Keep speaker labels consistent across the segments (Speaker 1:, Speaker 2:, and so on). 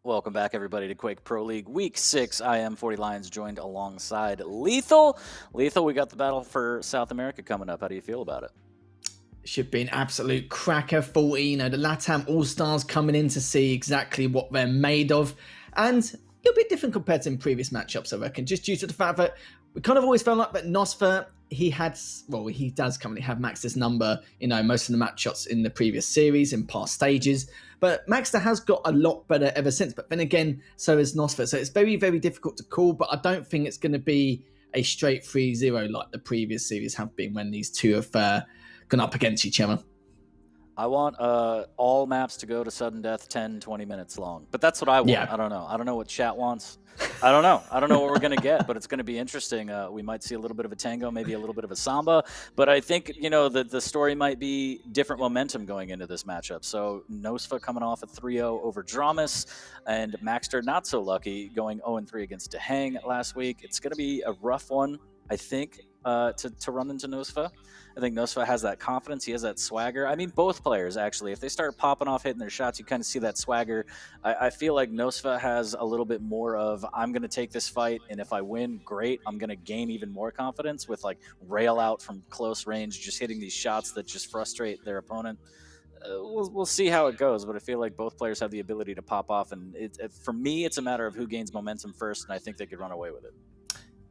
Speaker 1: Welcome back, everybody, to Quake Pro League Week 6. I am 40 Lions, joined alongside Lethal. Lethal, we got the battle for South America coming up. How do you feel about it?
Speaker 2: Should be an absolute cracker. 40, the LATAM All-Stars coming in to see exactly what they're made of. And it'll be different compared to in previous matchups, I reckon, just due to the fact that we kind of always felt like that nosfa, he does currently have maxter's number, most of the match shots in the previous series, in past stages. But maxter has got a lot better ever since. But then again, so is nosfa. So it's very, very difficult to call, but I don't think it's going to be a straight 3-0 like the previous series have been when these two have gone up against each other.
Speaker 1: I want all maps to go to sudden death 10, 20 minutes long. But that's what I want.
Speaker 2: Yeah.
Speaker 1: I don't know. I don't know what chat wants. I don't know. I don't know what we're going to get, but it's going to be interesting. We might see a little bit of a tango, maybe a little bit of a samba. But I think, the story might be different momentum going into this matchup. So nosfa coming off a 3-0 over Dramas, and maxter not so lucky going 0-3 against Dehang last week. It's going to be a rough one, I think, to run into nosfa. I think nosfa has that confidence. He has that swagger. I mean, both players, actually. If they start popping off, hitting their shots, you kind of see that swagger. I feel like nosfa has a little bit more of, I'm going to take this fight, and if I win, great. I'm going to gain even more confidence with, rail out from close range, just hitting these shots that just frustrate their opponent. We'll see how it goes, but I feel like both players have the ability to pop off, and for me, it's a matter of who gains momentum first, and I think they could run away with it.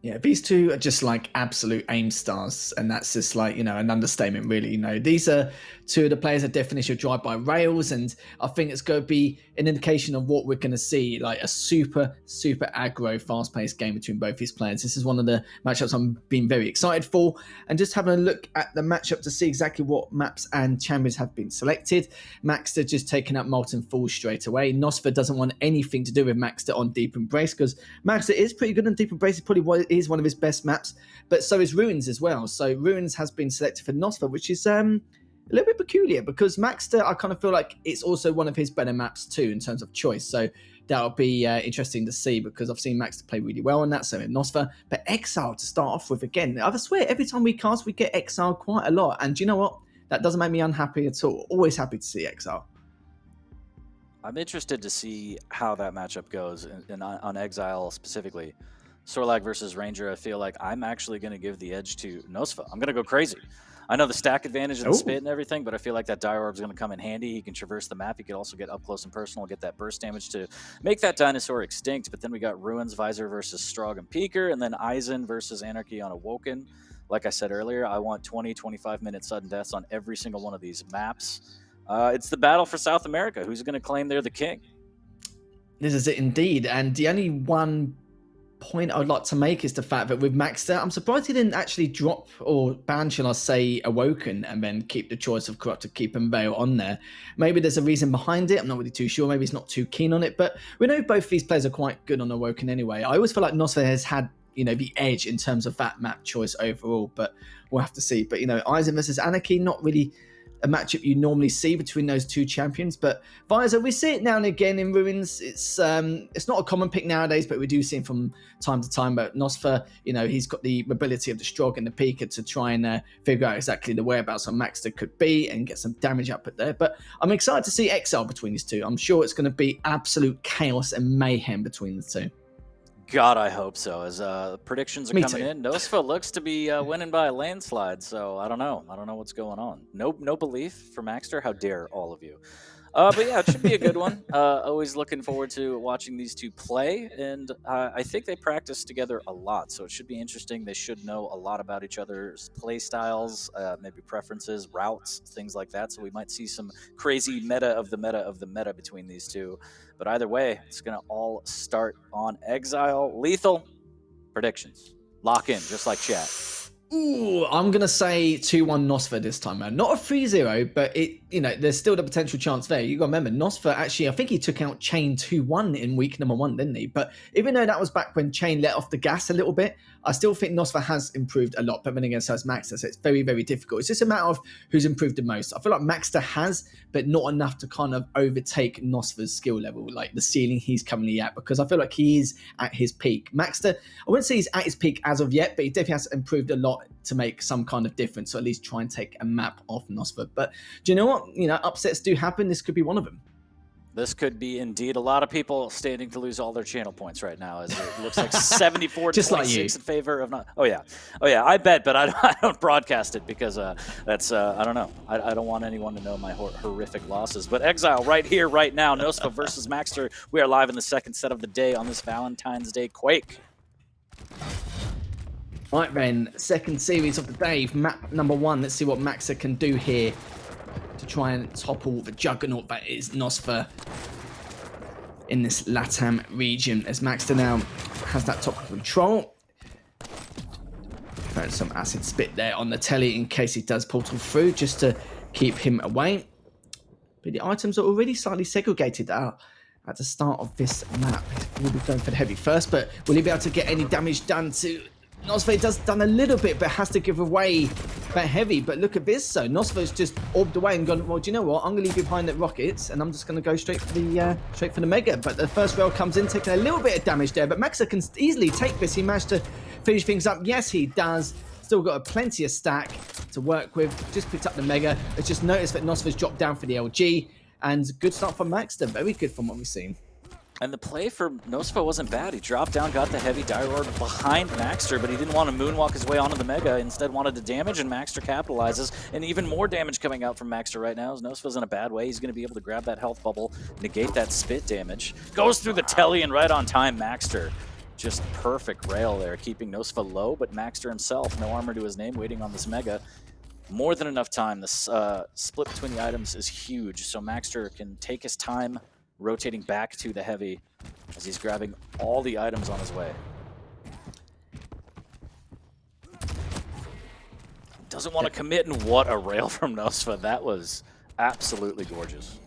Speaker 2: Yeah, these two are just like absolute aim stars, and that's just like, an understatement, really. These are two of the players that definitely should drive by rails, and I think it's going to be an indication of what we're going to see, like a super aggro, fast-paced game between both these players. This is one of the matchups I'm being very excited for, and just having a look at the matchup to see exactly what maps and champions have been selected. Maxter just taking up Molten Falls straight away. nosfa doesn't want anything to do with Maxter on Deep Embrace, because Maxter is pretty good on Deep Embrace. It's probably what is one of his best maps, but so is Ruins as well. So Ruins has been selected for nosfa, which is a little bit peculiar, because Maxter, I kind of feel like it's also one of his better maps too in terms of choice. So that'll be interesting to see, because I've seen Maxter play really well on that, so in nosfa. But Exile to start off with again. I swear, every time we cast, we get Exile quite a lot. And you know what? That doesn't make me unhappy at all. Always happy to see Exile.
Speaker 1: I'm interested to see how that matchup goes on Exile specifically. Sorlag versus Ranger, I feel like I'm actually going to give the edge to nosfa. I'm going to go crazy. I know the stack advantage and the spit and everything, but I feel like that Die Orb is going to come in handy. He can traverse the map. He could also get up close and personal, get that burst damage to make that dinosaur extinct. But then we got Ruins Visor versus Strog and Peeker, and then Eisen versus Anarchy on Awoken. Like I said earlier, I want 20, 25-minute sudden deaths on every single one of these maps. It's the battle for South America. Who's going to claim they're the king?
Speaker 2: This is it indeed. And the only one point I would like to make is the fact that with Maxter, I'm surprised he didn't actually drop or ban, shall I say, Awoken, and then keep the choice of Corrupted Keep and Veil on there. Maybe there's a reason behind it. I'm not really too sure. Maybe he's not too keen on it, but we know both these players are quite good on Awoken anyway. I always feel like nosfa has had the edge in terms of that map choice overall, but we'll have to see. But Eisen versus Anarchy, not really a matchup you normally see between those two champions, but Visor, we see it now and again in Ruins. It's not a common pick nowadays, but we do see him from time to time. But nosfa, he's got the ability of the Strog and the Peeker to try and figure out exactly the whereabouts on Maxter could be and get some damage output there. But I'm excited to see Exile between these two. I'm sure it's going to be absolute chaos and mayhem between the two.
Speaker 1: God, I hope so. As predictions are coming in, nosfa looks to be winning by a landslide. So I don't know. I don't know what's going on. No belief for Maxter. How dare all of you? But yeah, it should be a good one. Always looking forward to watching these two play, and I think they practice together a lot, so it should be interesting. They should know a lot about each other's play styles, maybe preferences, routes, things like that. So we might see some crazy meta of the meta between these two. But either way, it's going to all start on Exile. Lethal predictions. Lock in, just like chat.
Speaker 2: Ooh, I'm going to say 2-1 nosfa this time, man. Not a 3-0, but there's still the potential chance there. You got to remember, nosfa actually, I think he took out Chain 2-1 in week number 1, didn't he? But even though that was back when Chain let off the gas a little bit, I still think nosfa has improved a lot. But then again, so has Maxter, so it's very, very difficult. It's just a matter of who's improved the most. I feel like Maxter has, but not enough to kind of overtake nosfa's skill level, like the ceiling he's currently at, because I feel like he is at his peak. Maxter, I wouldn't say he's at his peak as of yet, but he definitely has improved a lot to make some kind of difference, or at least try and take a map off nosfa. But do you know what? Upsets do happen. This could be one of them.
Speaker 1: This could be indeed a lot of people standing to lose all their channel points right now, as it looks like 74 to
Speaker 2: Just like
Speaker 1: 26
Speaker 2: you.
Speaker 1: in favor of not. Oh yeah, I bet, but I don't broadcast it because that's I don't know. I don't want anyone to know my horrific losses. But Exile right here, right now, nosfa versus maxter. We are live in the second set of the day on this Valentine's Day Quake.
Speaker 2: Right then, second series of the day, map number 1. Let's see what maxter can do here to try and topple the juggernaut that is nosfa in this LATAM region, as maxter now has that top control. Found some acid spit there on the telly in case he does portal through, just to keep him away. But the items are already slightly segregated out at the start of this map. He'll be going for the heavy first, but will he be able to get any damage done to nosfa? Does done a little bit, but has to give away that heavy. But look at this, so nosfa's just orbed away and gone, well, do you know what? I'm going to leave you behind the rockets, and I'm just going to go straight for the mega. But the first rail comes in, taking a little bit of damage there. But maxter can easily take this. He managed to finish things up. Yes, he does. Still got a plenty of stack to work with. Just picked up the mega. It's just noticed that nosfa's dropped down for the LG, and good start from maxter. Very good from what we've seen.
Speaker 1: And the play for nosfa wasn't bad. He dropped down, got the heavy dire orb behind maxter, but he didn't want to moonwalk his way onto the mega. Instead wanted to damage, and maxter capitalizes. And even more damage coming out from maxter right now. As nosfa's in a bad way. He's going to be able to grab that health bubble, negate that spit damage. Goes through the telly, and right on time, maxter. Just perfect rail there, keeping nosfa low, but maxter himself, no armor to his name, waiting on this mega. More than enough time. This split between the items is huge, so maxter can take his time rotating back to the heavy as he's grabbing all the items on his way. Doesn't want to commit, and what a rail from nosfa. That was absolutely gorgeous.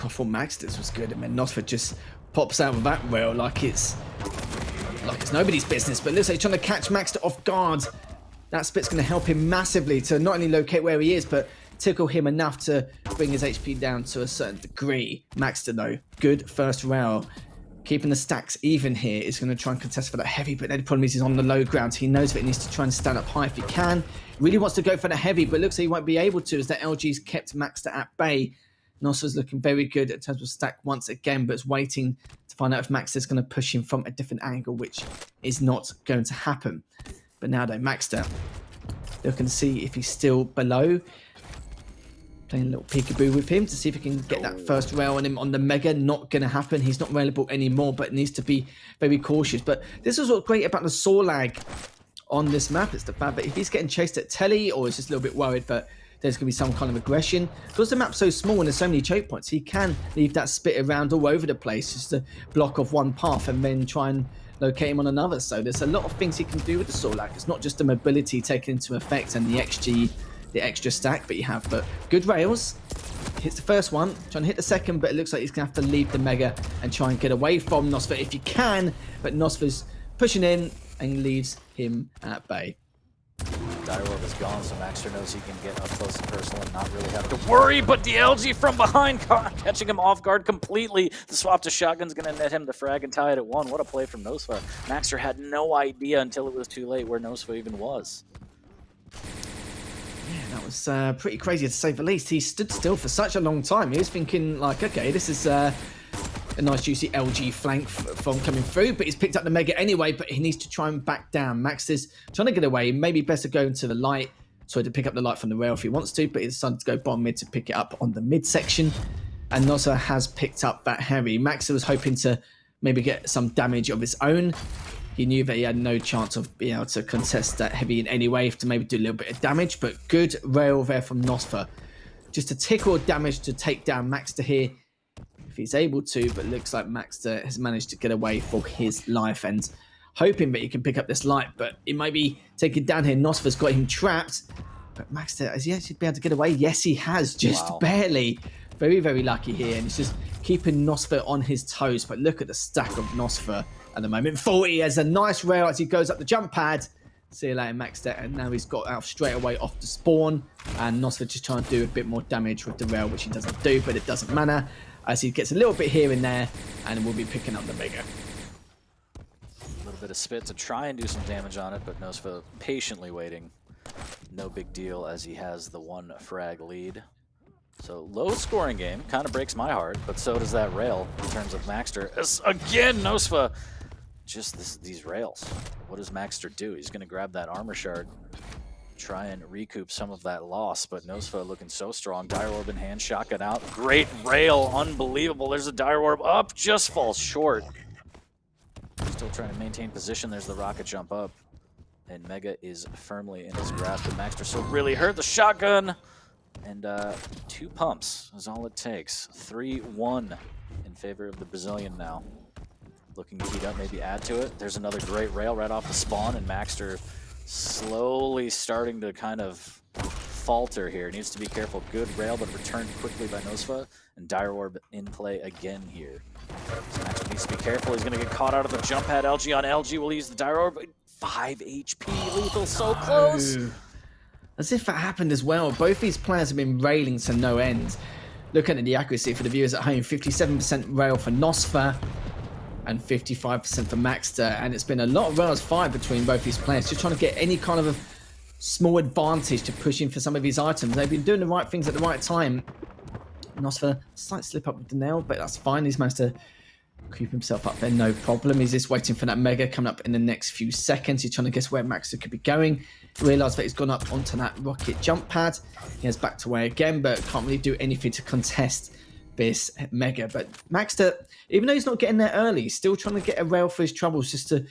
Speaker 2: I thought maxter's was good, and then nosfa just pops out with that rail like it's nobody's business. But looks like he's trying to catch maxter off guard. That spit's going to help him massively to not only locate where he is, but tickle him enough to bring his HP down to a certain degree. Maxter, though, good first rail. Keeping the stacks even here is going to try and contest for that heavy, but then the problem is he's on the low ground. He knows that he needs to try and stand up high if he can. Really wants to go for the heavy, but looks like he won't be able to, as the LG's kept maxter at bay. nosfa's looking very good in terms of stack once again, but is waiting to find out if maxter's going to push him from a different angle, which is not going to happen. But now, though, maxter looking to see if he's still below. Playing a little peekaboo with him to see if he can get that first rail on him on the mega. Not going to happen. He's not railable anymore, but needs to be very cautious. But this is what's great about the saw lag on this map. It's the fact that if he's getting chased at telly, or is just a little bit worried that there's going to be some kind of aggression, because the map's so small and there's so many choke points, he can leave that spit around all over the place, just to block off one path and then try and locate him on another. So there's a lot of things he can do with the saw lag. It's not just the mobility taken into effect and the XG, the extra stack, but you have but good rails. Hits the first one, trying to hit the second, but it looks like he's gonna have to leave the mega and try and get away from nosfa if he can. But nosfa's pushing in and leaves him at bay.
Speaker 1: Dire orb is gone, so maxter knows he can get up close and personal and not really have to worry. But the LG from behind, catching him off guard completely. The swap to shotgun's gonna net him the frag and tie it at 1. What a play from nosfa. Maxter had no idea until it was too late where nosfa even was.
Speaker 2: Yeah, that was pretty crazy to say the least. He stood still for such a long time. He was thinking like, okay, this is a nice juicy LG flank from coming through, but he's picked up the mega anyway, but he needs to try and back down. maxter's trying to get away. Maybe best to go into the light, sorry, to pick up the light from the rail if he wants to, but he decided to go bottom mid to pick it up on the mid section. And nosfa has picked up that heavy. maxter was hoping to maybe get some damage of his own. He knew that he had no chance of being able to contest that heavy in any way, to maybe do a little bit of damage, but good rail there from nosfa. Just a tickle of damage to take down maxter here, if he's able to, but looks like maxter has managed to get away for his life, and hoping that he can pick up this light, but it might be taken down here. nosfa's got him trapped, but maxter, has he actually been able to get away? Yes, he has, just barely. Very, very lucky here, and he's just keeping nosfa on his toes, but look at the stack of nosfa at the moment. 40 has a nice rail as he goes up the jump pad. See you later, maxter, and now he's got out straight away off the spawn, and nosfa just trying to do a bit more damage with the rail, which he doesn't do, but it doesn't matter, as he gets a little bit here and there, and will be picking up the mega.
Speaker 1: A little bit of spit to try and do some damage on it, but nosfa patiently waiting. No big deal, as he has the 1 frag lead. So low scoring game, kind of breaks my heart, but so does that rail in terms of maxter. Again, nosfa, just these rails. What does maxter do? He's gonna grab that armor shard, try and recoup some of that loss, but nosfa looking so strong. Dire Orb in hand, shotgun out. Great rail, unbelievable. There's a Dire Orb up, just falls short. Still trying to maintain position. There's the rocket jump up. And Mega is firmly in his grasp, but maxter so really hurt. The shotgun! And 2 pumps is all it takes. 3-1 in favor of the Brazilian now. Looking keyed up, maybe add to it. There's another great rail right off the spawn, and maxter slowly starting to kind of falter here. Needs to be careful. Good rail, but returned quickly by nosfa. And Dire Orb in play again here. So maxter needs to be careful. He's going to get caught out of the jump pad. LG on LG will use the Dire Orb. 5 HP. Lethal so close.
Speaker 2: As if that happened as well. Both these players have been railing to no end. Looking at the accuracy for the viewers at home, 57% rail for nosfa and 55% for maxter. And it's been a lot of rails fired between both these players, just trying to get any kind of a small advantage to push in for some of these items. They've been doing the right things at the right time. nosfa, slight slip up with the nail, but that's fine. He's managed to creep himself up there, no problem. He's just waiting for that mega coming up in the next few seconds. He's trying to guess where maxter could be going. Realised that he's gone up onto that rocket jump pad. He has backed away again, but can't really do anything to contest this mega. But maxter, even though he's not getting there early, he's still trying to get a rail for his troubles, just to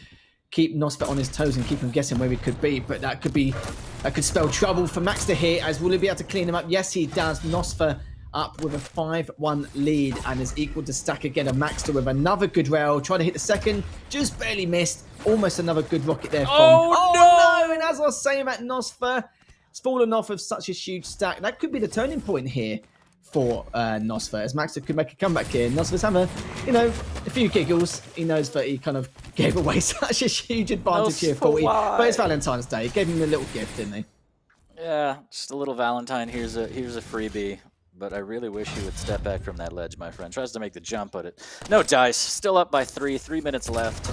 Speaker 2: keep nosfa on his toes and keep him guessing where he could be. But that could spell trouble for maxter here. As will he be able to clean him up? Yes, he does. nosfa up with a 5-1 lead and is equal to stack again of maxter with another good rail. Trying to hit the second, just barely missed. Almost another good rocket there from...
Speaker 1: Oh no!
Speaker 2: And as I was saying, that nosfa has fallen off of such a huge stack. That could be the turning point here for nosfa, as maxter could make a comeback here. nosfa's having a few giggles. He knows that he kind of gave away such a huge advantage here for you. But it's Valentine's Day. He gave him a little gift, didn't he?
Speaker 1: Yeah, just a little Valentine. Here's a freebie. But I really wish he would step back from that ledge, my friend. Tries to make the jump, but no dice. Still up by 3. 3 minutes left.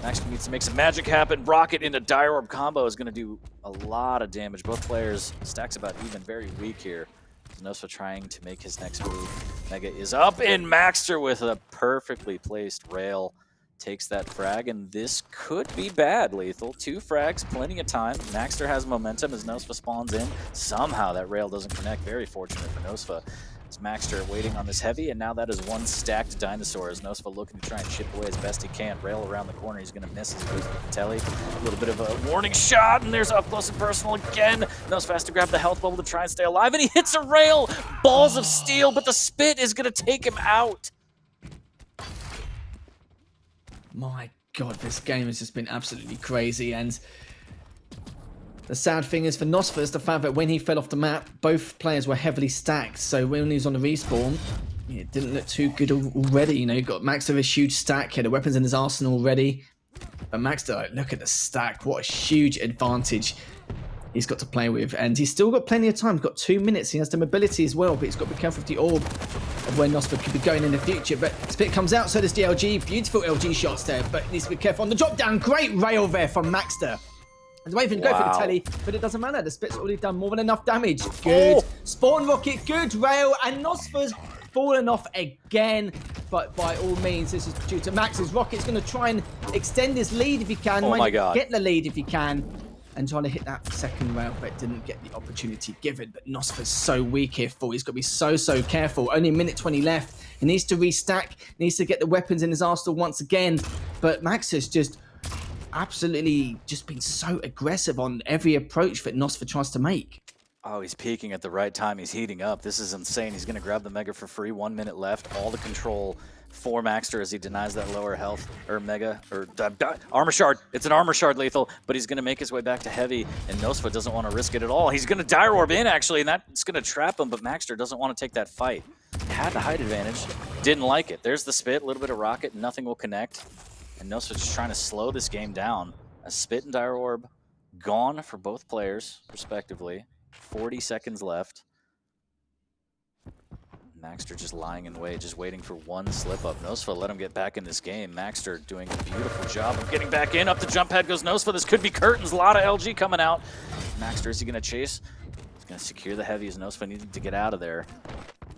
Speaker 1: Maxter needs to make some magic happen. Rocket into Dire Orb combo is going to do a lot of damage. Both players, stacks about even, very weak here. nosfa trying to make his next move. Mega is up, and maxter with a perfectly placed rail takes that frag, and this could be bad, Lethal. 2 frags, plenty of time. maxter has momentum as nosfa spawns in. Somehow that rail doesn't connect. Very fortunate for nosfa. It's maxter waiting on this heavy, and now that is 1 stacked dinosaur as nosfa looking to try and chip away as best he can. Rail around the corner, he's going to miss his boost with the telly. A little bit of a warning shot, and there's up close and personal again. nosfa has to grab the health bubble to try and stay alive, and he hits a rail! Balls of steel, but the spit is going to take him out.
Speaker 2: My God, this game has just been absolutely crazy, and the sad thing is for nosfa is the fact that when he fell off the map, both players were heavily stacked, so when he was on the respawn, it didn't look too good already. You got maxter with a huge stack, he had the weapons in his arsenal already, but maxter, look at the stack, what a huge advantage he's got to play with, and he's still got plenty of time. He's got 2 minutes, he has the mobility as well, but he's got to be careful with the orb of where nosfa could be going in the future. But spit comes out, so does the LG. Beautiful LG shots there, but needs to be careful on the drop down. Great rail there from maxter. He's waiting to go for the telly, but it doesn't matter. The spit's already done more than enough damage. Good spawn rocket, good rail, and nosfa's fallen off again. But by all means, this is due to max's rocket's going to try and extend his lead if he can.
Speaker 1: Oh my God.
Speaker 2: Get the lead if he can. And trying to hit that second rail, but didn't get the opportunity given. But nosfa's so weak here, he's got to be so careful. Only a minute 20 left. He needs to restack, needs to get the weapons in his arsenal once again. But Max has just absolutely just been so aggressive on every approach that nosfa tries to make.
Speaker 1: Oh, he's peaking at the right time. He's heating up. This is insane. He's going to grab the mega for free. 1 minute left. All the control for maxter as he denies that lower health or mega or armor shard. It's an armor shard, Lethal, but he's going to make his way back to heavy, and nosfa doesn't want to risk it at all. He's going to Dire Orb in, actually, and that's going to trap him, but maxter doesn't want to take that fight. Had the height advantage. Didn't like it. There's the spit, a little bit of rocket, nothing will connect. And nosfa's just trying to slow this game down. A spit and Dire Orb gone for both players, respectively. 40 seconds left. maxter just lying in wait, just waiting for one slip up. nosfa let him get back in this game. maxter doing a beautiful job of getting back in. Up the jump pad goes nosfa. This could be curtains. A lot of LG coming out. maxter, is he going to chase? He's going to secure the heavy as nosfa needed to get out of there.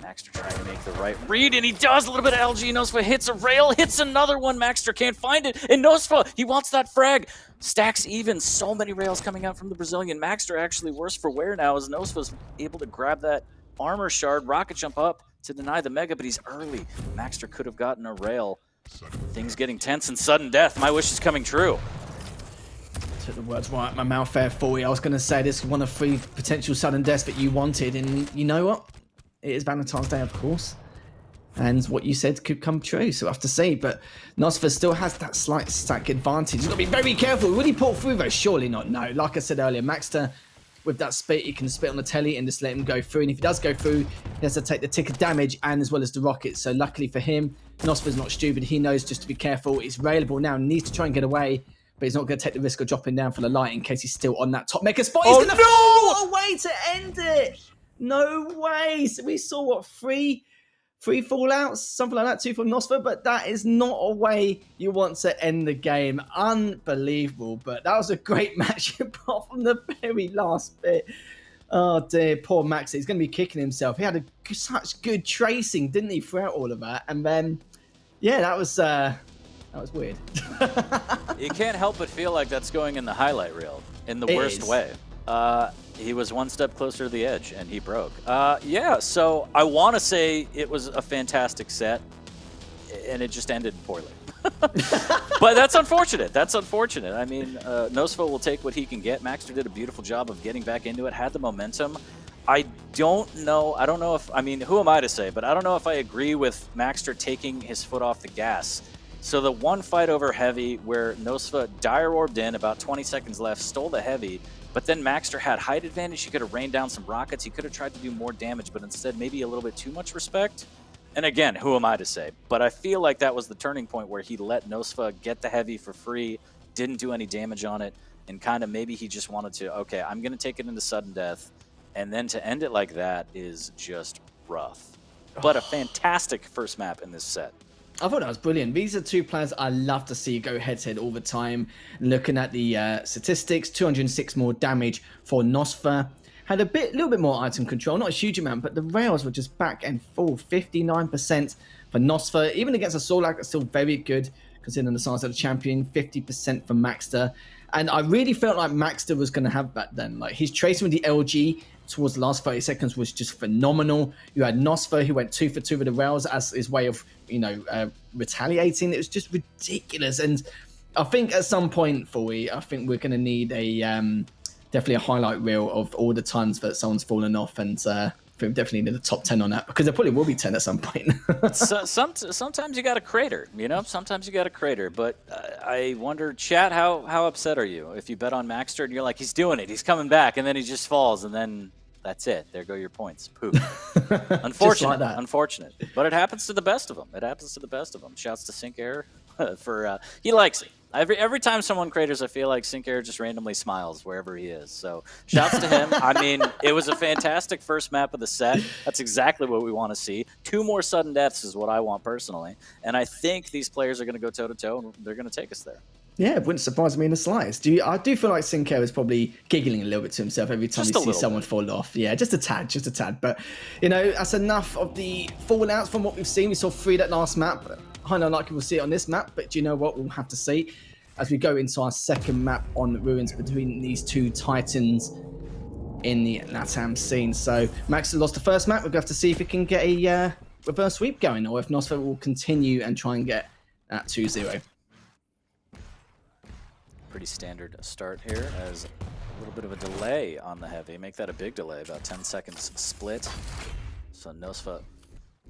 Speaker 1: Maxter trying to make the right read, and he does. A little bit of LG. nosfa hits a rail, hits another one. Maxter can't find it, and nosfa, he wants that frag. Stacks even. So many rails coming out from the Brazilian. Maxter actually worse for wear now, as nosfa's able to grab that armor shard, rocket jump up to deny the mega, but he's early. Maxter could have gotten a rail. Things getting tense and sudden death. My wish is coming true.
Speaker 2: Took the words right out of my mouth there for you. I was going to say this is one of 3 potential sudden deaths that you wanted, and you know what? It is Valentine's Day, of course. And what you said could come true, so I have to see. But nosfa still has that slight stack advantage. You've got to be very careful. Will he pull through though? Surely not. No. Like I said earlier, Maxter, with that spit, he can spit on the telly and just let him go through. And if he does go through, he has to take the tick of damage and as well as the rocket. So luckily for him, nosfa's not stupid. He knows just to be careful. He's railable now, needs to try and get away. But he's not going to take the risk of dropping down for the light in case he's still on that top mega spot. He's going to fall away to end it. No way. So we saw, what, three fallouts, something like that, 2 from nosfa, but that is not a way you want to end the game. Unbelievable, but that was a great match apart from the very last bit. Oh dear, poor Max. He's going to be kicking himself. He had such good tracing, didn't he, throughout all of that? And then, yeah, that was weird.
Speaker 1: You can't help but feel like that's going in the highlight reel in the worst way. He was one step closer to the edge, and he broke. Yeah, so I want to say it was a fantastic set, and it just ended poorly. But that's unfortunate. That's unfortunate. I mean, nosfa will take what he can get. Maxter did a beautiful job of getting back into it, had the momentum. I don't know if, I mean, who am I to say, but I don't know if I agree with Maxter taking his foot off the gas. So the one fight over heavy where nosfa dire orbed in, about 20 seconds left, stole the heavy, but then Maxter had height advantage. He could have rained down some rockets. He could have tried to do more damage, but instead maybe a little bit too much respect. And again, who am I to say? But I feel like that was the turning point where he let nosfa get the heavy for free, didn't do any damage on it, and kind of maybe he just wanted to, okay, I'm going to take it into sudden death. And then to end it like that is just rough. But a fantastic first map in this set.
Speaker 2: I thought that was brilliant. These are 2 players I love to see go head-to-head all the time. Looking at the statistics, 206 more damage for nosfa. Had a little bit more item control, not a huge amount, but the rails were just back and full. 59% for nosfa. Even against a Sorlak, that's still very good, considering the size of the champion. 50% for Maxter. And I really felt like Maxter was going to have that then. Like, his tracing with the LG towards the last 30 seconds was just phenomenal. You had nosfa, who went 2 for 2 with the rails as his way of, retaliating. It was just ridiculous. And I think at some point, I think we're going to need a definitely a highlight reel of all the times that someone's fallen off, and I think definitely need the top 10 on that, because there probably will be 10 at some point.
Speaker 1: Sometimes you got a crater, sometimes you got a crater, but I wonder, chat, how upset are you if you bet on Maxter and you're like, he's doing it, he's coming back, and then he just falls, and then that's it. There go your points. Poof. Unfortunate. Like unfortunate. But it happens to the best of them. Shouts to Sync Air for he likes it. Every time someone craters, I feel like Sync Air just randomly smiles wherever he is. So shouts to him. I mean, it was a fantastic first map of the set. That's exactly what we want to see. 2 more sudden deaths is what I want personally. And I think these players are going to go toe-to-toe, and they're going to take us there. Yeah,
Speaker 2: it wouldn't surprise me in the slightest. I do feel like Sync Air is probably giggling a little bit to himself every time he sees someone fall off. Yeah, just a tad. But, that's enough of the fallouts from what we've seen. We saw 3 that last map. I don't like we'll see it on this map, but do you know what? We'll have to see as we go into our second map on Ruins between these 2 titans in the LATAM scene. So Max lost the first map. We're going to have to see if we can get a reverse sweep going, or if nosfa will continue and try and get that 2-0.
Speaker 1: Pretty standard start here, as a little bit of a delay on the heavy. Make that a big delay, about 10 seconds split. So nosfa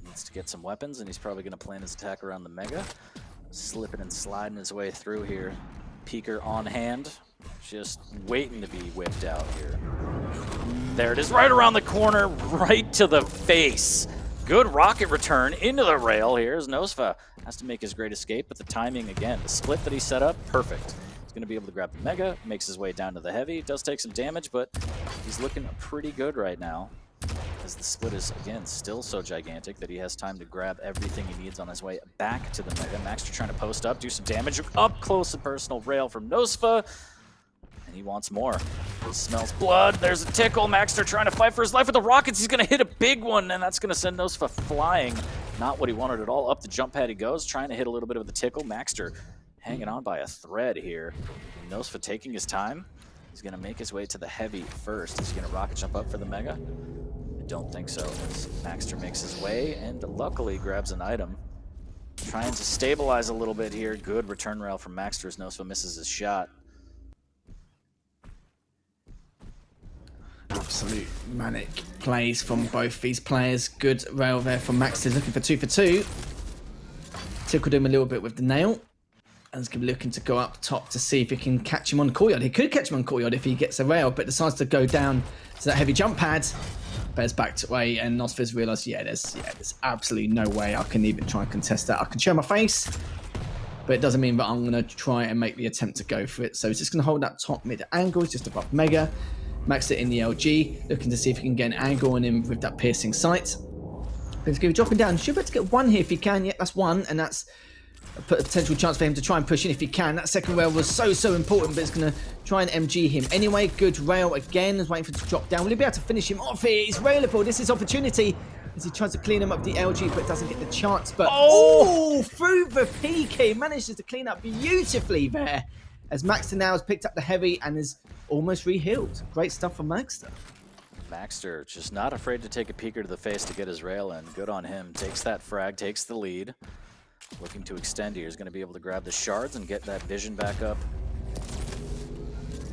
Speaker 1: needs to get some weapons, and he's probably going to plan his attack around the mega. Slipping and sliding his way through here. Peeker on hand, just waiting to be whipped out here. There it is, right around the corner, right to the face. Good rocket return into the rail here as nosfa has to make his great escape, but the timing again, the split that he set up, perfect. He's going to be able to grab the mega, makes his way down to the heavy, does take some damage, but he's looking pretty good right now, as the split is, again, still so gigantic that he has time to grab everything he needs on his way back to the mega. Maxter trying to post up, do some damage, up close and personal rail from nosfa, and he wants more. He smells blood. There's a tickle. maxter trying to fight for his life with the rockets. He's going to hit a big one, and that's going to send nosfa flying. Not what he wanted at all. Up the jump pad he goes, trying to hit a little bit of the tickle. maxter hanging on by a thread here. nosfa taking his time. He's going to make his way to the heavy first. Is he going to rocket jump up for the mega? I don't think so, as maxter makes his way and luckily grabs an item. Trying to stabilize a little bit here. Good return rail from maxter as nosfa misses his shot.
Speaker 2: Absolute manic plays from both these players. Good rail there from maxter, looking for 2 for 2. Tickled him a little bit with the nail. And he's going to be looking to go up top to see if he can catch him on courtyard. He could catch him on courtyard if he gets a rail, but decides to go down to that heavy jump pad. Bears back away, and nosfa's realised, there's absolutely no way I can even try and contest that. I can show my face, but it doesn't mean that I'm going to try and make the attempt to go for it. So he's just going to hold that top mid angle, just above mega. maxter in the LG, looking to see if he can get an angle on him with that piercing sight. He's going to be dropping down. Should be able to get one here if he can. Yeah, that's one, and that's a potential chance for him to try and push in if he can. That second rail was so important, but it's going to try and MG him. Anyway, good rail again. Is waiting for it to drop down. Will he be able to finish him off here? He's railable. This is opportunity as he tries to clean him up the LG, but doesn't get the chance. But through the PK, manages to clean up beautifully there. As maxter now has picked up the heavy and is almost re-healed. Great stuff from maxter.
Speaker 1: maxter just not afraid to take a peeker to the face to get his rail in. Good on him. Takes that frag, takes the lead. Looking to extend here. He's going to be able to grab the shards and get that vision back up.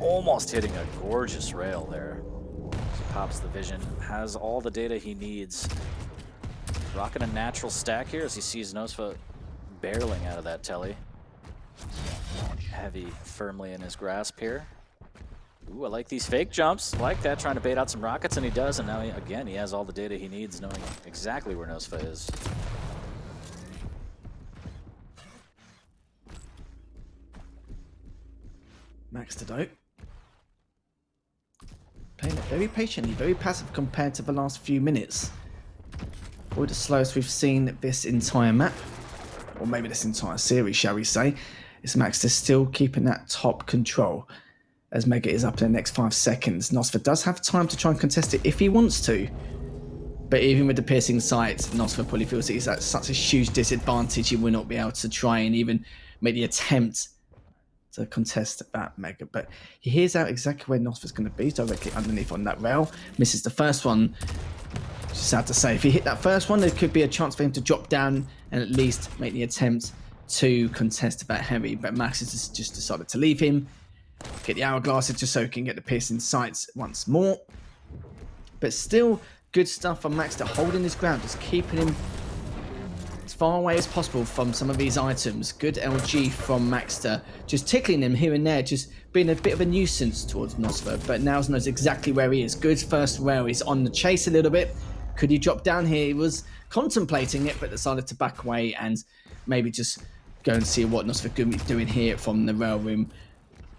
Speaker 1: Almost hitting a gorgeous rail there. He pops the vision. Has all the data he needs. Rocking a natural stack here as he sees nosfa barreling out of that telly. Heavy firmly in his grasp here. Ooh, I like these fake jumps. I like that, trying to bait out some rockets, and he does. And now, again, he has all the data he needs, knowing exactly where nosfa is.
Speaker 2: maxter though, playing it very patiently, very passive compared to the last few minutes. Probably the slowest we've seen this entire map, or maybe this entire series, shall we say. Is maxter still keeping that top control as mega is up in the next 5 seconds. nosfa does have time to try and contest it if he wants to, but even with the piercing sight, nosfa probably feels that he's at such a huge disadvantage he will not be able to try and even make the attempt to contest that mega. But he hears out exactly where nosfa's going to be, directly underneath on that rail. Misses the first one. Just sad to say, if he hit that first one, there could be a chance for him to drop down and at least make the attempt to contest that heavy. But Max has just decided to leave him, get the hourglasses just so he can get the piercing sights once more. But still good stuff from maxter, holding his ground, just keeping him as far away as possible from some of these items. Good LG from maxter, just tickling him here and there, just being a bit of a nuisance towards nosfa, but now knows exactly where he is. Good first rail, he's on the chase a little bit. Could he drop down here? He was contemplating it, but decided to back away and maybe just go and see what nosfa could be doing here from the rail room.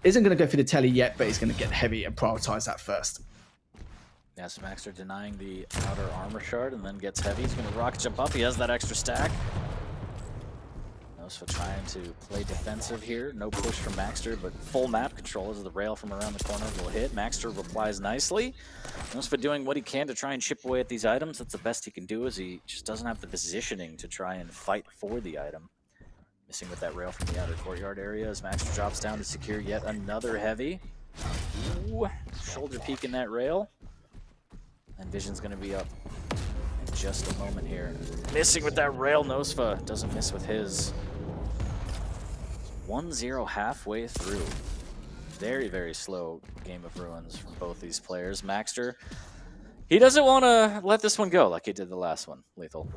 Speaker 2: Isn't going to go for the telly yet, but he's going to get heavy and prioritize that first.
Speaker 1: Yeah, so maxter denying the outer armor shard and then gets heavy. He's going to rocket jump up. He has that extra stack. nosfa trying to play defensive here. No push from maxter, but full map control as the rail from around the corner will hit. maxter replies nicely. nosfa doing what he can to try and chip away at these items. That's the best he can do, as he just doesn't have the positioning to try and fight for the item. Missing with that rail from the outer courtyard area as maxter drops down to secure yet another heavy. Ooh, shoulder peek in that rail. And vision's going to be up in just a moment here. Missing with that rail. nosfa doesn't miss with his. 1-0 halfway through. Very, very slow game of ruins from both these players. maxter, he doesn't want to let this one go like he did the last one, Lethal.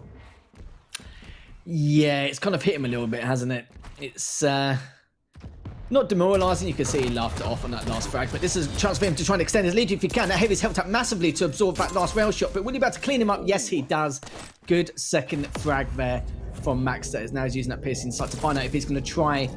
Speaker 2: Yeah, it's kind of hit him a little bit, hasn't it? It's not demoralising. You can see he laughed it off on that last frag, but this is a chance for him to try and extend his lead if he can. That heavy's helped out massively to absorb that last rail shot, but will he be able to clean him up? Yes, he does. Good second frag there from maxter. Now he's using that piercing sight to find out if he's going to try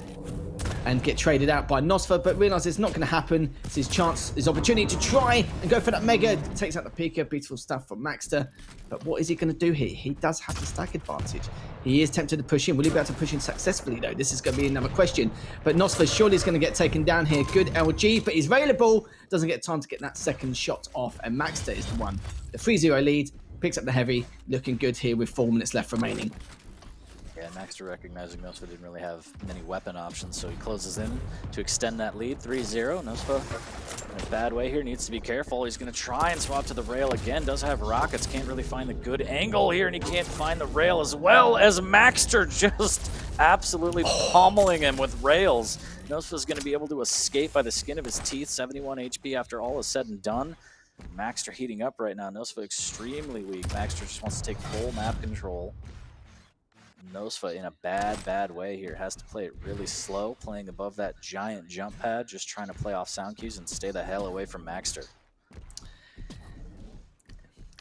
Speaker 2: and get traded out by nosfa, but realises it's not going to happen. It's his chance, his opportunity to try and go for that mega. Takes out the peeker. Beautiful stuff from maxter. But what is he going to do here? He does have the stack advantage. He is tempted to push in. Will he be able to push in successfully, though? This is going to be another question. But nosfa surely is going to get taken down here. Good LG, but he's available. Doesn't get time to get that second shot off. And maxter is the one. The 3-0 lead. Picks up the heavy. Looking good here with 4 minutes left remaining.
Speaker 1: Yeah, maxter recognizing nosfa didn't really have many weapon options, so he closes in to extend that lead. 3-0. Nosfa in a bad way here. Needs to be careful. He's going to try and swap to the rail again. Does have rockets. Can't really find the good angle here, and he can't find the rail as well as maxter just absolutely pummeling him with rails. nosfa's going to be able to escape by the skin of his teeth. 71 HP after all is said and done. maxter heating up right now. nosfa extremely weak. maxter just wants to take full map control. nosfa in a bad way here. Has to play it really slow, playing above that giant jump pad, just trying to play off sound cues and stay the hell away from maxter.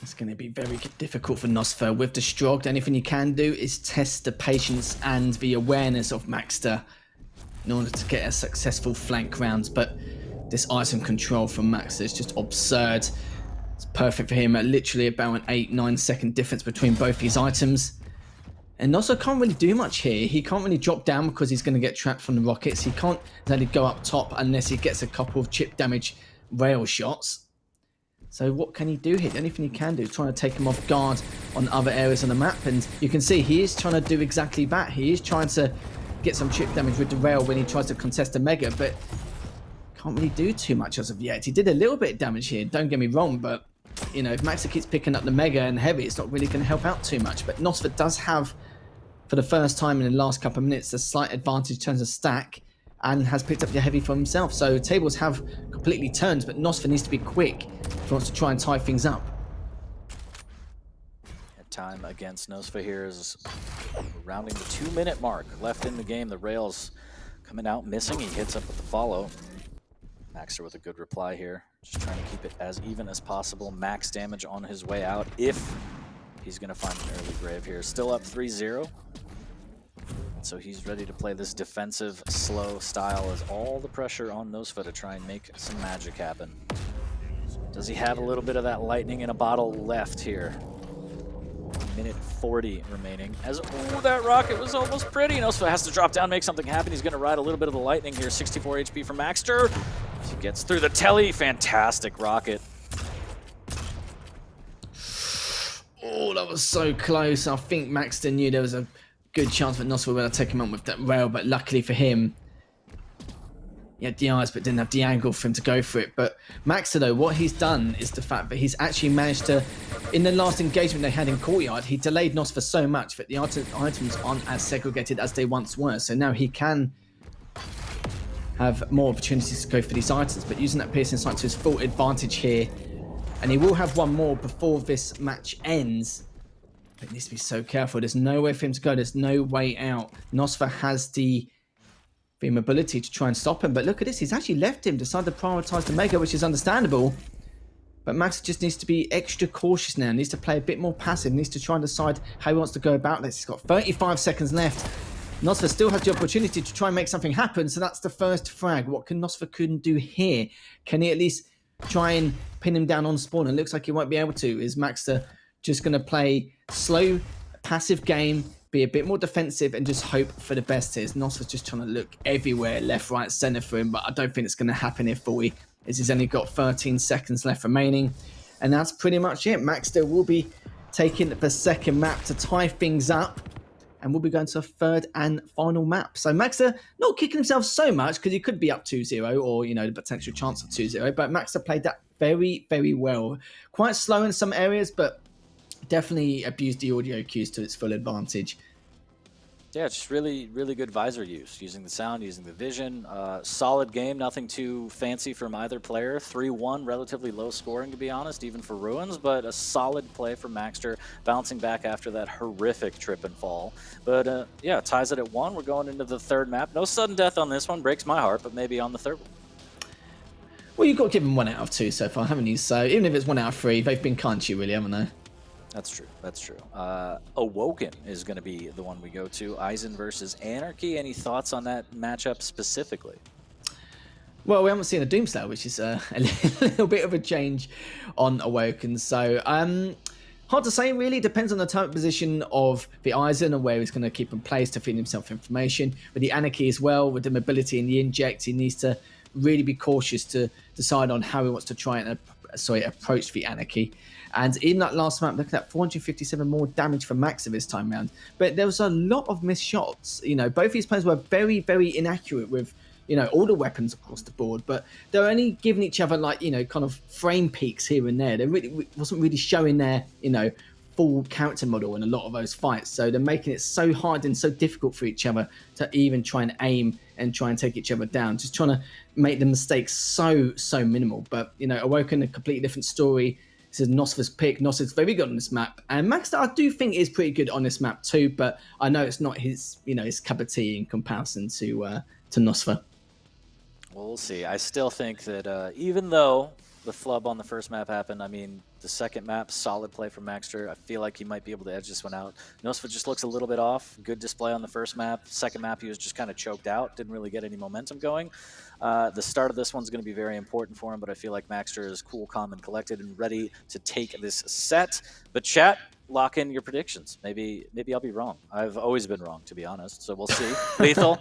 Speaker 2: It's going to be very difficult for nosfa. With the Strogg, the only thing you can do is test the patience and the awareness of maxter in order to get a successful flank round. But this item control from maxter is just absurd. It's perfect for him at literally about an 8-9 second difference between both these items. And nosfa can't really do much here. He can't really drop down because he's going to get trapped from the rockets. He can't really go up top unless he gets a couple of chip damage rail shots. So what can he do here? The only thing he can do is trying to take him off guard on other areas on the map. And you can see he is trying to do exactly that. He is trying to get some chip damage with the rail when he tries to contest a mega, but can't really do too much as of yet. He did a little bit of damage here, don't get me wrong, but you know, if maxter keeps picking up the mega and heavy, it's not really going to help out too much. But nosfa does have, for the first time in the last couple of minutes, a slight advantage in terms of stack, and has picked up the heavy for himself. So tables have completely turned, but nosfa needs to be quick if he wants to try and tie things up.
Speaker 1: Time against nosfa here is rounding the 2-minute mark left in the game. The rails coming out missing. He hits up with the follow. maxter with a good reply here. Just trying to keep it as even as possible. Max damage on his way out if he's going to find an early grave here. Still up 3-0. So he's ready to play this defensive, slow style as all the pressure on nosfa to try and make some magic happen. Does he have a little bit of that lightning in a bottle left here? Minute 40 remaining. As ooh, that rocket was almost pretty. nosfa has to drop down, make something happen. He's going to ride a little bit of the lightning here. 64 HP from maxter. He gets through the telly. Fantastic rocket.
Speaker 2: Oh, that was so close. I think maxter knew there was a good chance that nosfa would take him on with that rail, but luckily for him, he had the eyes but didn't have the angle for him to go for it. But maxter, though, what he's done is the fact that he's actually managed to, in the last engagement they had in courtyard, he delayed nosfa so much that the items aren't as segregated as they once were. So now he can have more opportunities to go for these items, but using that piercing sight to his full advantage here. And he will have one more before this match ends. But he needs to be so careful. There's nowhere for him to go. There's no way out. nosfa has the ability to try and stop him. But look at this. He's actually left him, decided to prioritize the mega, which is understandable. But maxter just needs to be extra cautious now. Needs to play a bit more passive. Needs to try and decide how he wants to go about this. He's got 35 seconds left. nosfa still has the opportunity to try and make something happen. So that's the first frag. What can nosfa couldn't do here? Can he at least try and pin him down on spawn? It looks like he won't be able to. Is maxter just going to play slow, passive game, be a bit more defensive, and just hope for the best here? nosfa's just trying to look everywhere, left, right, center for him, but I don't think it's going to happen here fully, as he's only got 13 seconds left remaining. And that's pretty much it. maxter will be taking the second map to tie things up, and we'll be going to a third and final map. So maxter not kicking himself so much, because he could be up 2-0, or, you know, the potential chance of 2-0, but maxter played that very, very well. Quite slow in some areas, but definitely abused the audio cues to its full advantage.
Speaker 1: Yeah, just really, really good visor use. Using the sound, using the vision. Solid game, nothing too fancy from either player. 3-1, relatively low scoring, to be honest, even for Ruins, but a solid play from maxter, bouncing back after that horrific trip and fall. But yeah, ties it at 1. We're going into the third map. No sudden death on this one, breaks my heart, but maybe on the third one.
Speaker 2: Well, you've got to give them 1 out of 2 so far, haven't you? So even if it's 1 out of 3, they've been kind to you, really, haven't they?
Speaker 1: That's true. That's true. Awoken is going to be the one we go to. Eisen versus Anarchy. Any thoughts on that matchup specifically?
Speaker 2: Well, we haven't seen a Doomslayer, which is a little bit of a change on Awoken. So Hard to say, really. It depends on the type position of the Eisen and where he's going to keep in place to feed himself information. With the Anarchy as well, with the mobility and the inject, he needs to really be cautious to decide on how he wants to try and approach the Anarchy. And in that last map, look at that, 457 more damage for maxter this time round. But there was a lot of missed shots. You know, both these players were very, very inaccurate with, you know, all the weapons across the board, but they're only giving each other, like, you know, kind of frame peaks here and there. They really wasn't really showing their, you know, full character model in a lot of those fights. So they're making it so hard and so difficult for each other to even try and aim and try and take each other down. Just trying to make the mistakes so minimal. But, you know, Awoken, a completely different story. This is nosfa's pick. nosfa's very good on this map, and maxter, I do think, is pretty good on this map too. But I know it's not his, you know, his cup of tea in comparison to nosfa.
Speaker 1: Well, we'll see. I still think that even though the flub on the first map happened, I mean, the second map, solid play from maxter. I feel like he might be able to edge this one out. nosfa just looks a little bit off. Good display on the first map. Second map, he was just kind of choked out. Didn't really get any momentum going. The start of this one's going to be very important for him, but I feel like maxter is cool, calm, and collected and ready to take this set. But chat, lock in your predictions. Maybe I'll be wrong. I've always been wrong, to be honest. So we'll see. Lethal,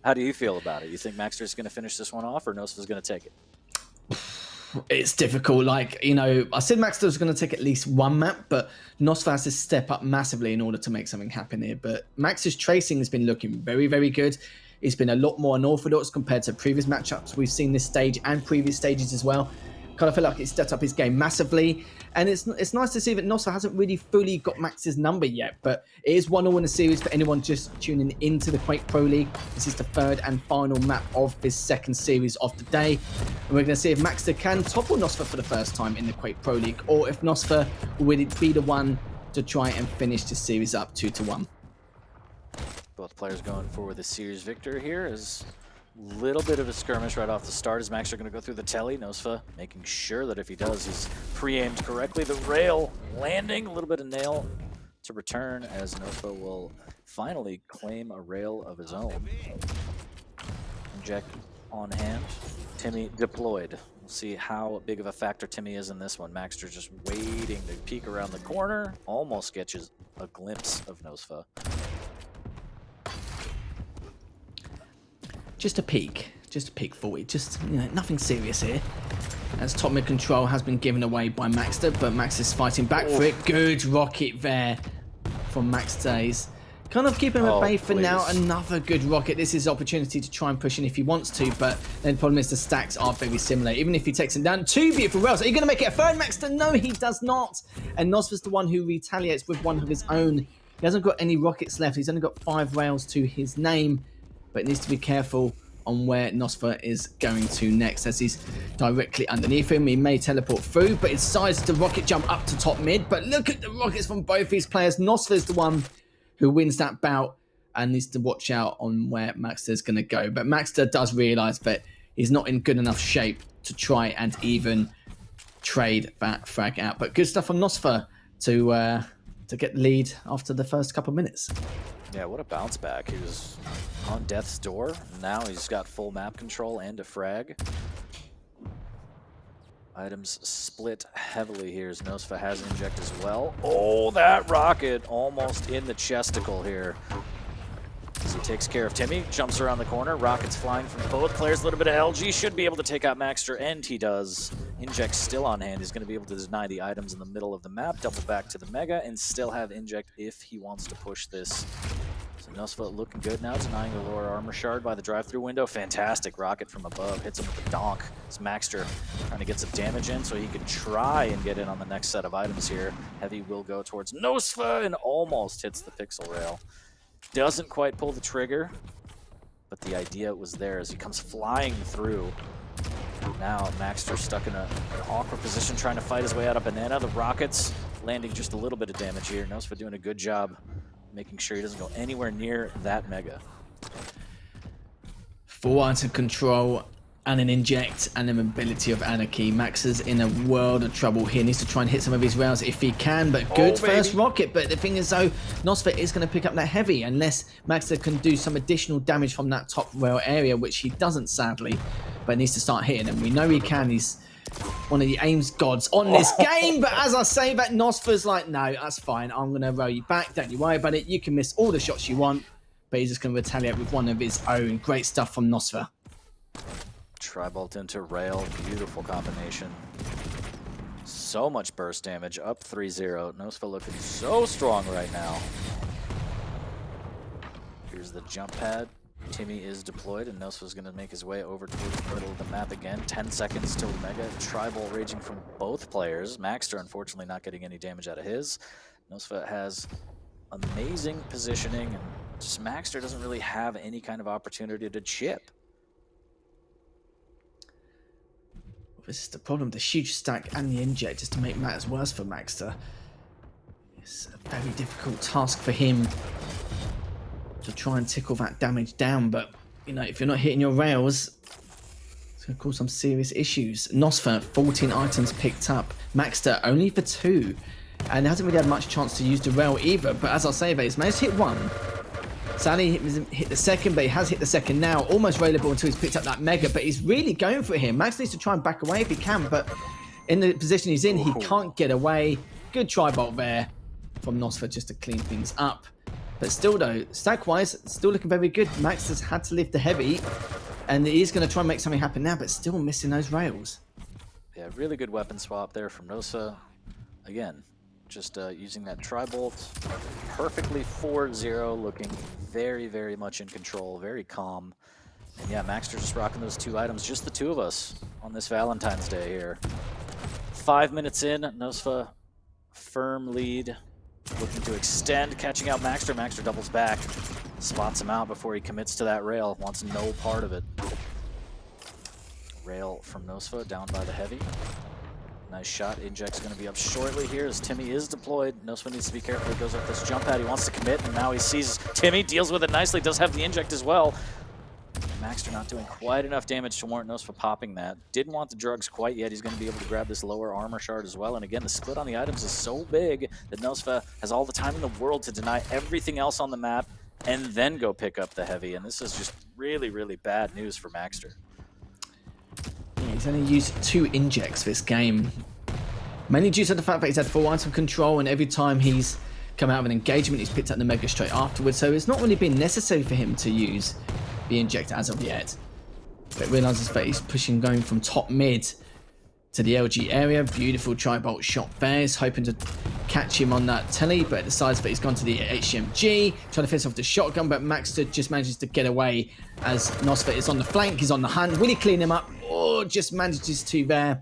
Speaker 1: how do you feel about it? You think maxter's going to finish this one off, or nosfa's going to take it?
Speaker 2: It's difficult. Like, you know, I said maxter was going to take at least one map, but nosfa has to step up massively in order to make something happen here. But maxter's tracing has been looking very, very good. It's been a lot more unorthodox compared to previous matchups we've seen this stage and previous stages as well. Kind of feel like it's stepped up his game massively. And it's nice to see that nosfa hasn't really fully got maxter's number yet, but it is 1-0 in the series for anyone just tuning into the Quake Pro League. This is the third and final map of this second series of the day. And we're going to see if maxter can topple nosfa for the first time in the Quake Pro League, or if nosfa will be the one to try and finish the series up 2-1.
Speaker 1: Both players going for the series victor here. Is a little bit of a skirmish right off the start. Is maxter going to go through the telly? nosfa making sure that if he does, he's pre-aimed correctly. The rail landing, a little bit of nail to return, as nosfa will finally claim a rail of his own. Inject on hand. Timmy deployed. We'll see how big of a factor Timmy is in this one. maxter just waiting to peek around the corner. Almost catches a glimpse of nosfa.
Speaker 2: Just a peek forward. Just, you know, nothing serious here. As top mid control has been given away by maxter, but maxter's fighting back for it. Good rocket there from maxter. He's kind of keeping him at bay for now. Another good rocket. This is opportunity to try and push in if he wants to, but then the problem is the stacks are very similar. Even if he takes him down, two beautiful rails. Are you going to make it a third, maxter? No, he does not. And nosfa's the one who retaliates with one of his own. He hasn't got any rockets left. He's only got 5 rails to his name, but needs to be careful on where nosfa is going to next, as he's directly underneath him. He may teleport through, but he decides to rocket jump up to top mid. But look at the rockets from both these players. nosfa is the one who wins that bout and needs to watch out on where maxter is going to go. But maxter does realize that he's not in good enough shape to try and even trade that frag out. But good stuff from nosfa to get the lead after the first couple of minutes.
Speaker 1: Yeah, what a bounce back. He was on death's door. Now he's got full map control and a frag. Items split heavily here as nosfa has an inject as well. Oh, that rocket almost in the chesticle here. As he takes care of Timmy, jumps around the corner. Rockets flying from both players. A little bit of LG should be able to take out maxter, and he does. Inject still on hand. He's going to be able to deny the items in the middle of the map, double back to the Mega, and still have Inject if he wants to push this. So nosfa looking good now, denying the lower armor shard by the drive-through window. Fantastic rocket from above. Hits him with the donk. It's maxter trying to get some damage in so he can try and get in on the next set of items here. Heavy will go towards nosfa and almost hits the pixel rail. Doesn't quite pull the trigger, but the idea was there as he comes flying through. Now maxter stuck in an awkward position trying to fight his way out of banana. The rockets landing just a little bit of damage here. nosfa doing a good job making sure he doesn't go anywhere near that Mega.
Speaker 2: Full item control and an inject and the mobility of Anarchy. Maxter's in a world of trouble here. Needs to try and hit some of his rails if he can, but good first rocket. But the thing is though, nosfa is going to pick up that heavy unless maxter can do some additional damage from that top rail area, which he doesn't sadly, but needs to start hitting. And we know he can. He's one of the aims gods on this game. But as I say that, nosfa's like, no, that's fine. I'm going to roll you back. Don't you worry about it. You can miss all the shots you want. But he's just going to retaliate with one of his own. Great stuff from nosfa.
Speaker 1: Tri-bolt into rail. Beautiful combination. So much burst damage. Up 3-0. nosfa looking so strong right now. Here's the jump pad. Timmy is deployed, and nosfa's going to make his way over towards the middle of the map again. 10 seconds till Mega. Tri-bolt raging from both players. maxter, unfortunately, not getting any damage out of his. nosfa has amazing positioning, and just maxter doesn't really have any kind of opportunity to chip.
Speaker 2: This is the problem. The huge stack and the inject just to make matters worse for maxter. It's a very difficult task for him to try and tickle that damage down, but you know, if you're not hitting your rails, it's going to cause some serious issues. nosfa, 14 items picked up. maxter only for 2, and hasn't really had much chance to use the rail either. But as I say, he's managed to hit 1. Sadly, hit the second, but he has hit the second now. Almost railable until he's picked up that mega, but he's really going for him. Max needs to try and back away if he can, but in the position he's in, he can't get away. Good tri-bolt there from nosfa just to clean things up. But still though, stack-wise, still looking very good. Max has had to lift the heavy, and he's going to try and make something happen now, but still missing those rails.
Speaker 1: Yeah, really good weapon swap there from nosfa. Again, just using that tri-bolt perfectly. 4-0, looking very, very much in control, very calm. And yeah, maxter just rocking those 2 items, just the 2 of us on this Valentine's Day here. 5 minutes in, nosfa firm lead. Looking to extend, catching out maxter. maxter doubles back, spots him out before he commits to that rail. Wants no part of it. Rail from nosfa, down by the heavy. Nice shot. Inject's going to be up shortly here as Timmy is deployed. nosfa needs to be careful. He goes up this jump pad. He wants to commit, and now he sees Timmy, deals with it nicely. Does have the inject as well. maxter not doing quite enough damage to warrant nosfa popping that. Didn't want the drugs quite yet. He's going to be able to grab this lower armor shard as well. And again, the split on the items is so big that nosfa has all the time in the world to deny everything else on the map and then go pick up the heavy. And this is just really, really bad news for maxter.
Speaker 2: Yeah, he's only used 2 injects this game. Mainly due to the fact that he's had full item control, and every time he's come out of an engagement, he's picked up the mega straight afterwards. So it's not really been necessary for him to use the inject as of yet. But realizes that he's pushing, going from top mid to the LG area. Beautiful tri-bolt shot there. He's hoping to catch him on that telly, but decides that he's gone to the HMG, trying to finish off the shotgun, but maxter just manages to get away as nosfa is on the flank. He's on the hunt. Will he clean him up? Oh, just manages to there.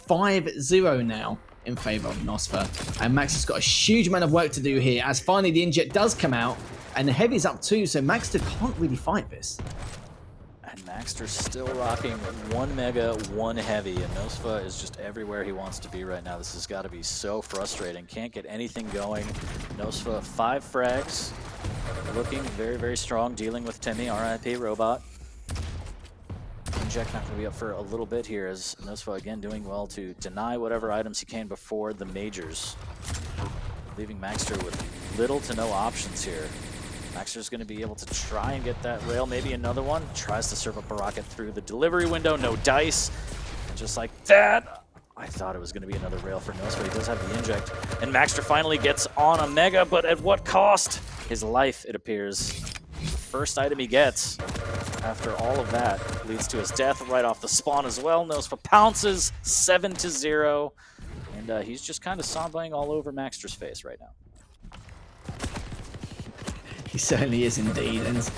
Speaker 2: 5-0 now in favor of nosfa. And Max has got a huge amount of work to do here, as finally the inject does come out, and the heavy's up too, so maxter can't really fight this.
Speaker 1: And maxter still rocking 1 mega, 1 heavy, and nosfa is just everywhere he wants to be right now. This has got to be so frustrating. Can't get anything going. nosfa 5 frags, looking very, very strong, dealing with Timmy, RIP robot. Inject not going to be up for a little bit here, as nosfa again doing well to deny whatever items he can before the majors, leaving maxter with little to no options here. maxter's going to be able to try and get that rail, maybe another one. Tries to serve up a rocket through the delivery window, no dice. And just like that, I thought it was going to be another rail for nosfa. He does have the inject, and maxter finally gets on a mega, but at what cost? His life, it appears. The first item he gets after all of that leads to his death right off the spawn as well. nosfa pounces 7-0, and he's just kind of sombaying all over maxter's face right now.
Speaker 2: He certainly is indeed, and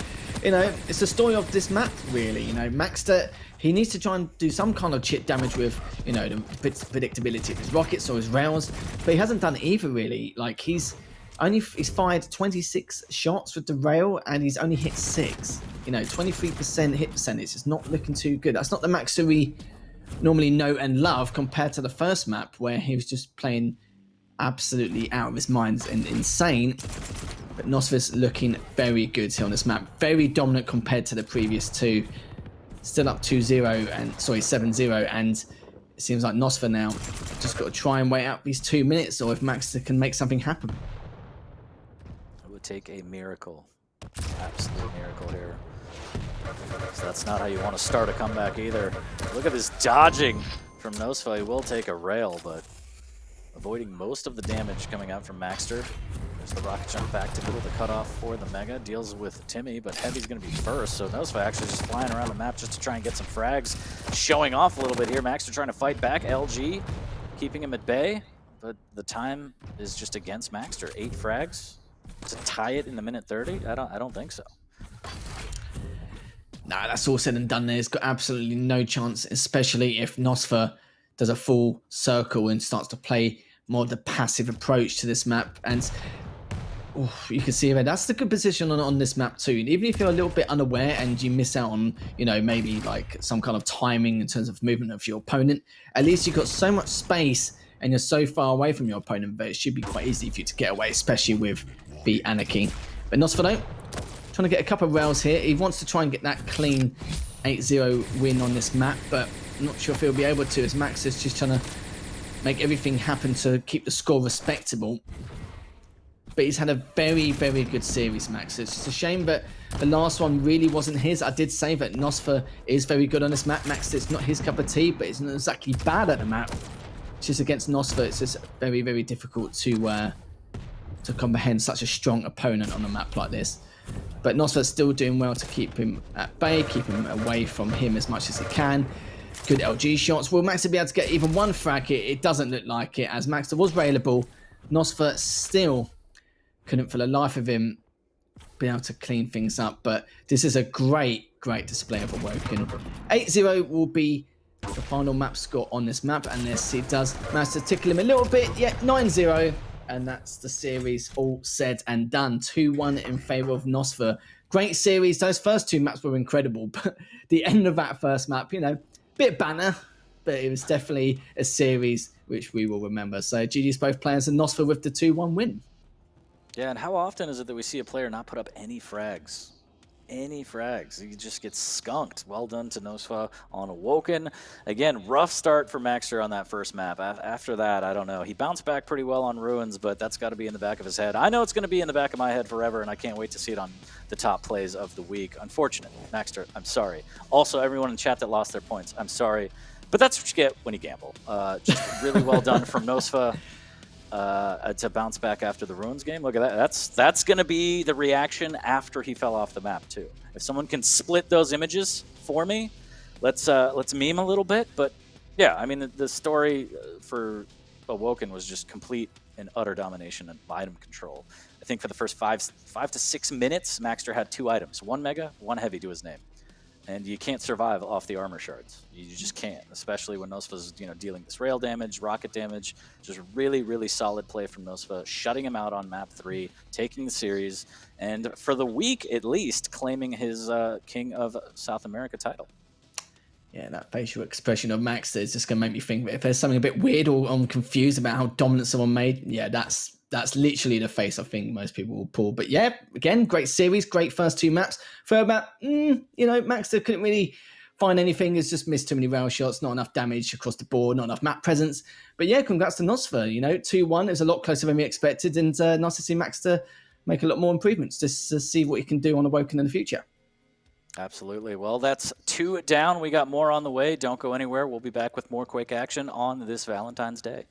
Speaker 2: you know, it's the story of this map really. You know, maxter, he needs to try and do some kind of chip damage with, you know, the predictability of his rockets or his rails, but he hasn't done either really. Like he's fired 26 shots with the rail, and he's only hit 6. You know, 23% hit percentage is not looking too good. That's not the maxter we normally know and love, compared to the first map where he was just playing absolutely out of his mind and insane. But nosfa's looking very good here on this map. Very dominant compared to the previous 2. Still up 2-0 and, sorry, 7-0, and it seems like nosfa now just got to try and wait out these 2 minutes, or if maxter can make something happen.
Speaker 1: It would take a miracle, absolute miracle here. So that's not how you want to start a comeback either. Look at this dodging from nosfa. He will take a rail, but avoiding most of the damage coming out from maxter. There's the rocket jump back to middle, the cutoff for the Mega. Deals with Timmy, but Heavy's going to be first. So nosfa actually just flying around the map just to try and get some frags. Showing off a little bit here. Maxter trying to fight back. LG keeping him at bay, but the time is just against Maxter. 8 frags to tie it in the minute 30? I don't think so.
Speaker 2: Nah, that's all said and done there. It's got absolutely no chance, especially if nosfa does a full circle and starts to play more of the passive approach to this map. And you can see there, that's the good position on this map too. And even if you're a little bit unaware and you miss out on, maybe like some kind of timing in terms of movement of your opponent, at least you've got so much space and you're so far away from your opponent that it should be quite easy for you to get away, especially with the Anarchy. But nosfa though, trying to get a couple of rails here. He wants to try and get that clean 8-0 win on this map, but I'm not sure if he'll be able to, as Max is just trying to make everything happen to keep the score respectable. But he's had a very, very good series, Max. It's just a shame that the last one really wasn't his. I did say that nosfa is very good on this map. Max, it's not his cup of tea, but it's not exactly bad at the map. It's just against nosfa, it's just very, very difficult to comprehend such a strong opponent on a map like this. But nosfa's still doing well to keep him at bay, keep him away from him as much as he can. Good LG shots. Will Maxter be able to get even one frag? It doesn't look like it, as Maxter was railable. nosfa still couldn't for the life of him be able to clean things up, but this is a great display of Awoken. 8-0 will be the final map score on this map, and this it does manage to tickle him a little bit. Yeah, 9-0, and that's the series all said and done. 2-1 in favor of nosfa. Great series. Those first 2 maps were incredible, but the end of that first map, bit banner, but it was definitely a series which we will remember. So GG's both players, and nosfa with the 2-1 win.
Speaker 1: Yeah, and how often is it that we see a player not put up any frags? Any frags. He just gets skunked. Well done to nosfa on Awoken. Again, rough start for Maxter on that first map. After that, I don't know. He bounced back pretty well on Ruins, but that's got to be in the back of his head. I know it's going to be in the back of my head forever, and I can't wait to see it on the top plays of the week. Unfortunate. Maxter, I'm sorry. Also, everyone in chat that lost their points, I'm sorry. But that's what you get when you gamble. Just really well done from nosfa. To bounce back after the Ruins game. Look at that. That's going to be the reaction after he fell off the map too. If someone can split those images for me, let's meme a little bit. But yeah, I mean the story for Awoken was just complete and utter domination and item control. I think for the first 5 to 6 minutes, Maxter had 2 items, 1 Mega, 1 Heavy to his name. And you can't survive off the armor shards. You just can't, especially when nosfa's dealing this rail damage, rocket damage. Just really solid play from nosfa, shutting him out on map 3, taking the series, and for the week at least, claiming his King of South America title.
Speaker 2: Yeah, that facial expression of Maxter is just going to make me think that if there's something a bit weird or I'm confused about how dominant someone made, yeah, that's literally the face I think most people will pull. But yeah, again, great series, great first 2 maps. Third map, Maxter couldn't really find anything. It's just missed too many rail shots, not enough damage across the board, not enough map presence. But yeah, congrats to nosfa. 2-1, it was a lot closer than we expected, and nice to see Maxter make a lot more improvements just to see what he can do on Awoken in the future.
Speaker 1: Absolutely. Well, that's 2 down. We got more on the way. Don't go anywhere. We'll be back with more Quake action on this Valentine's Day.